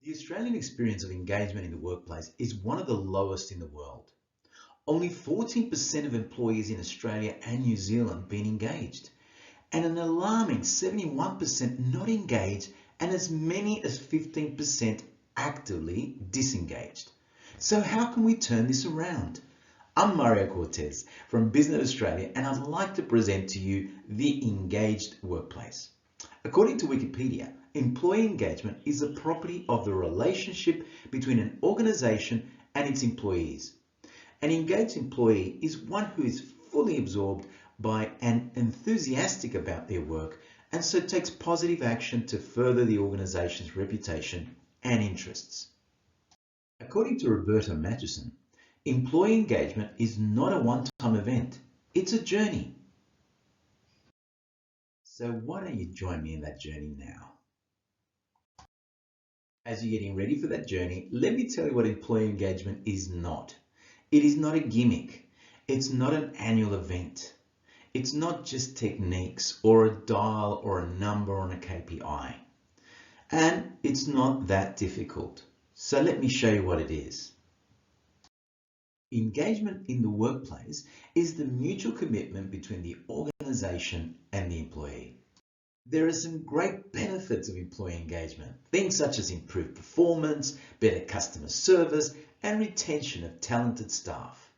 The Australian experience of engagement in the workplace is one of the lowest in the world. Only 14% of employees in Australia and New Zealand being engaged, and an alarming 71% not engaged, and as many as 15% actively disengaged. So how can we turn this around? I'm Mario Cortez from Business Australia, and I'd like to present to you the engaged workplace. According to Wikipedia, employee engagement is a property of the relationship between an organization and its employees. An engaged employee is one who is fully absorbed by and enthusiastic about their work, and so takes positive action to further the organization's reputation and interests. According to Roberta Matheson, employee engagement is not a one-time event, it's a journey. So why don't you join me in that journey now? As you're getting ready for that journey, let me tell you what employee engagement is not. It is not a gimmick. It's not an annual event. It's not just techniques or a dial or a number on a KPI. And it's not that difficult. So let me show you what it is. Engagement in the workplace is the mutual commitment between the organization and the employee. There are some great benefits of employee engagement, things such as improved performance, better customer service, and retention of talented staff.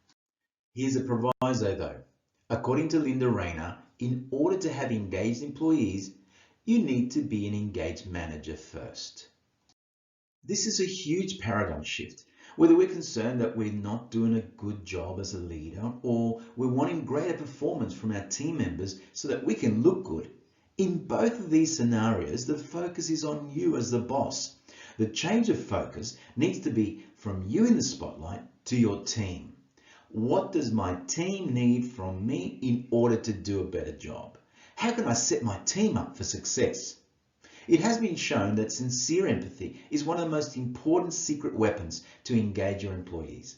Here's a proviso though. According to Linda Rayner, in order to have engaged employees, you need to be an engaged manager first. This is a huge paradigm shift. Whether we're concerned that we're not doing a good job as a leader, or we're wanting greater performance from our team members so that we can look good. In both of these scenarios, the focus is on you as the boss. The change of focus needs to be from you in the spotlight to your team. What does my team need from me in order to do a better job? How can I set my team up for success? It has been shown that sincere empathy is one of the most important secret weapons to engage your employees.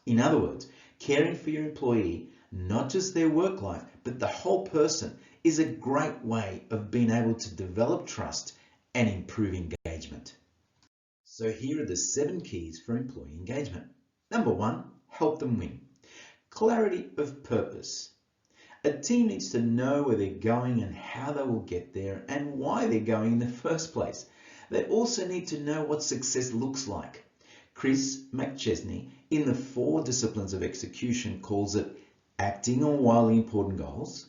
In other words, caring for your employee, not just their work life, but the whole person, is a great way of being able to develop trust and improve engagement. So here are the 7 keys for employee engagement. Number 1, help them win. Clarity of purpose. A team needs to know where they're going and how they will get there and why they're going in the first place. They also need to know what success looks like. Chris McChesney, in the 4 disciplines of execution, calls it acting on wildly important goals,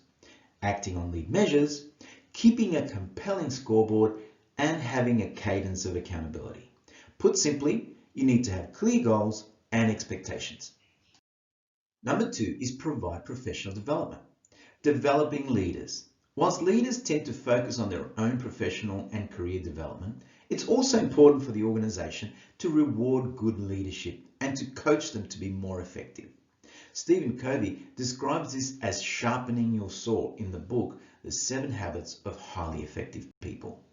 acting on lead measures, keeping a compelling scoreboard, and having a cadence of accountability. Put simply, you need to have clear goals and expectations. Number 2 is provide professional development. Developing leaders. Whilst leaders tend to focus on their own professional and career development, it's also important for the organization to reward good leadership and to coach them to be more effective. Stephen Covey describes this as sharpening your saw in the book, The 7 Habits of Highly Effective People.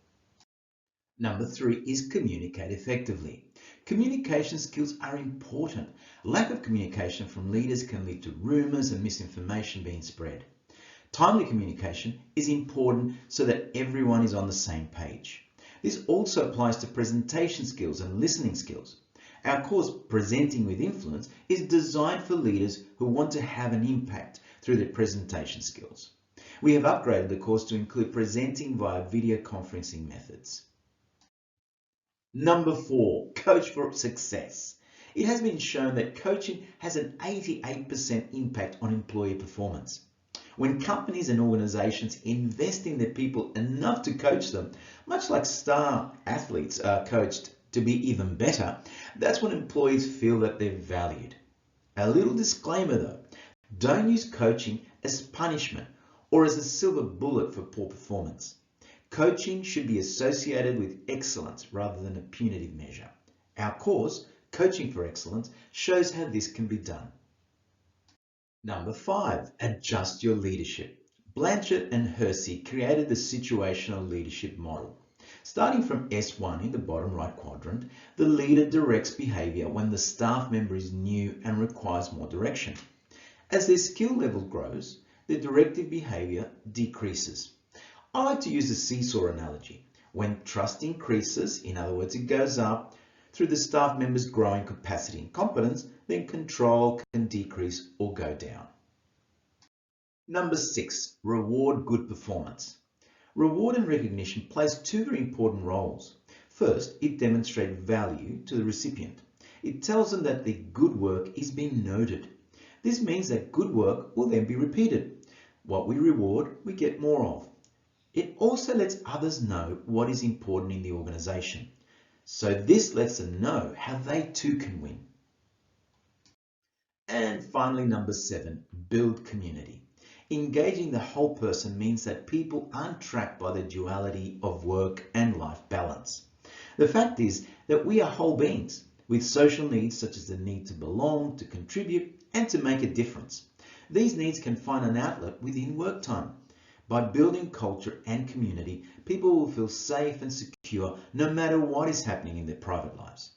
Number 3 is communicate effectively. Communication skills are important. Lack of communication from leaders can lead to rumors and misinformation being spread. Timely communication is important so that everyone is on the same page. This also applies to presentation skills and listening skills. Our course, Presenting with Influence, is designed for leaders who want to have an impact through their presentation skills. We have upgraded the course to include presenting via video conferencing methods. Number 4, coach for success. It has been shown that coaching has an 88% impact on employee performance. When companies and organizations invest in their people enough to coach them, much like star athletes are coached to be even better, that's when employees feel that they're valued. A little disclaimer though, don't use coaching as punishment or as a silver bullet for poor performance. Coaching should be associated with excellence rather than a punitive measure. Our course, Coaching for Excellence, shows how this can be done. Number 5, adjust your leadership. Blanchett and Hersey created the situational leadership model. Starting from S1 in the bottom right quadrant, the leader directs behavior when the staff member is new and requires more direction. As their skill level grows, the directive behavior decreases. I like to use the seesaw analogy. When trust increases, in other words, it goes up, through the staff members' growing capacity and competence, then control can decrease or go down. Number 6, reward good performance. Reward and recognition plays two very important roles. First, it demonstrates value to the recipient. It tells them that their good work is being noted. This means that good work will then be repeated. What we reward, we get more of. It also lets others know what is important in the organisation. So this lets them know how they too can win. And finally, number 7, build community. Engaging the whole person means that people aren't trapped by the duality of work and life balance. The fact is that we are whole beings with social needs such as the need to belong, to contribute, and to make a difference. These needs can find an outlet within work time. By building culture and community, people will feel safe and secure no matter what is happening in their private lives.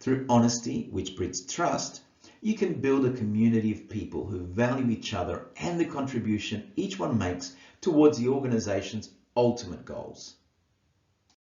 Through honesty, which breeds trust, you can build a community of people who value each other and the contribution each one makes towards the organization's ultimate goals.